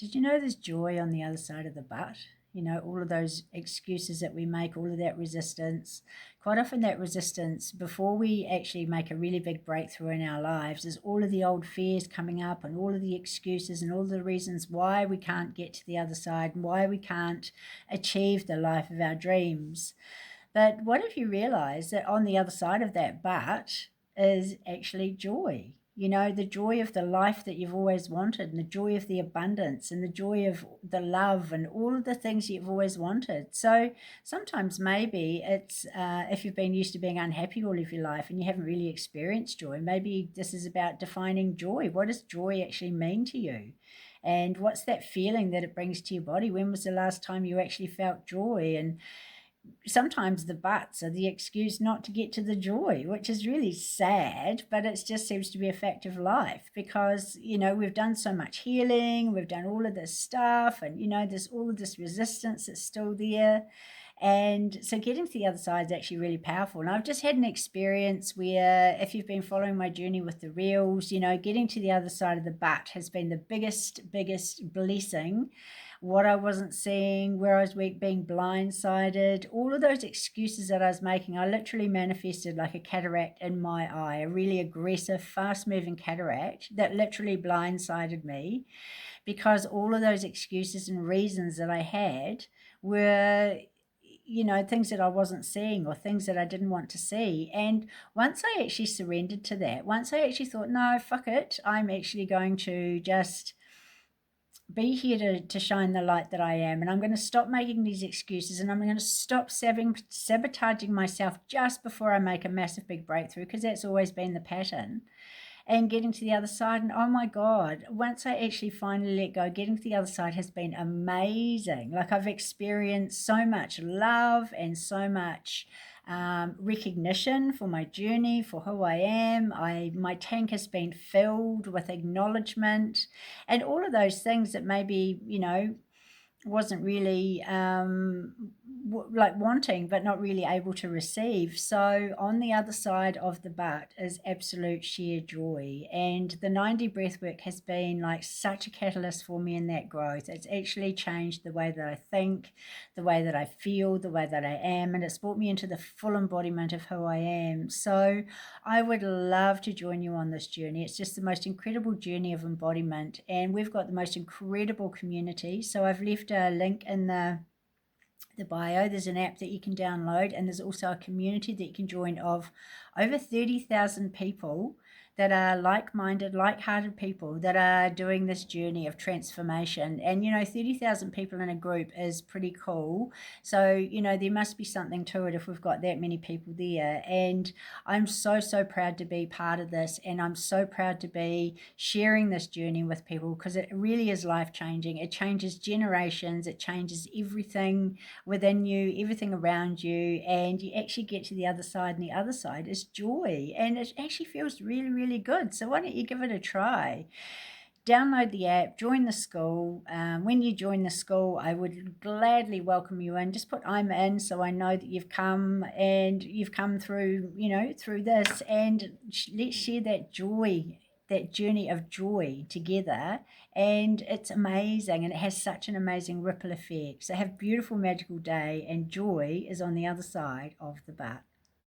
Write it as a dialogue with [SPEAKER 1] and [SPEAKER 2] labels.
[SPEAKER 1] Did you know there's joy on the other side of the butt? You know, all of those excuses that we make, all of that resistance. Quite often, that resistance, before we actually make a really big breakthrough in our lives, is all of the old fears coming up and all of the excuses and all the reasons why we can't get to the other side and why we can't achieve the life of our dreams. But what if you realize that on the other side of that but is actually joy? You know, the joy of the life that you've always wanted, and the joy of the abundance, and the joy of the love, and all of the things you've always wanted. So sometimes maybe it's if you've been used to being unhappy all of your life and you haven't really experienced joy, maybe this is about defining joy. What does joy actually mean to you? And what's that feeling that it brings to your body? When was the last time you actually felt joy? And sometimes the buts are the excuse not to get to the joy, which is really sad, but it just seems to be a fact of life because, you know, we've done so much healing, we've done all of this stuff, and, you know, there's all of this resistance that's still there. And so getting to the other side is actually really powerful. And I've just had an experience where, if you've been following my journey with the reels, you know, getting to the other side of the butt has been the biggest blessing. What I wasn't seeing, where I was weak, being blindsided, all of those excuses that I was making, I literally manifested like a cataract in my eye, a really aggressive, fast moving cataract that literally blindsided me because all of those excuses and reasons that I had were, you know, things that I wasn't seeing or things that I didn't want to see. And once I actually surrendered to that, once I actually thought, no, fuck it, I'm actually going to just be here to shine the light that I am. And I'm going to stop making these excuses and I'm going to stop sabotaging myself just before I make a massive big breakthrough, because that's always been the pattern. And getting to the other side, and oh my God, once I actually finally let go, getting to the other side has been amazing. Like, I've experienced so much love and so much recognition for my journey, for who I am. My tank has been filled with acknowledgement and all of those things that maybe, you know, wasn't really like wanting but not really able to receive. So on the other side of the butt is absolute sheer joy, and the 90 breathwork has been like such a catalyst for me in that growth. It's actually changed the way that I think, the way that I feel, the way that I am, and it's brought me into the full embodiment of who I am. So I would love to join you on this journey. It's just the most incredible journey of embodiment, and we've got the most incredible community. So I've left a link in the bio. There's an app that you can download, and there's also a community that you can join of over 30,000 people that are like-minded, like-hearted people that are doing this journey of transformation. And, you know, 30,000 people in a group is pretty cool. So, you know, there must be something to it if we've got that many people there. And I'm so proud to be part of this. And I'm so proud to be sharing this journey with people because it really is life-changing. It changes generations. It changes everything within you, everything around you. And you actually get to the other side, and the other side is joy. And it actually feels really good. So why don't you give it a try? Download the app, join the school. When you join the school, I would gladly welcome you in. Just put I'm in so I know that you've come and you've come through, you know, through this, and let's share that joy, that journey of joy together. And it's amazing, and it has such an amazing ripple effect. So have a beautiful magical day, and joy is on the other side of the butt.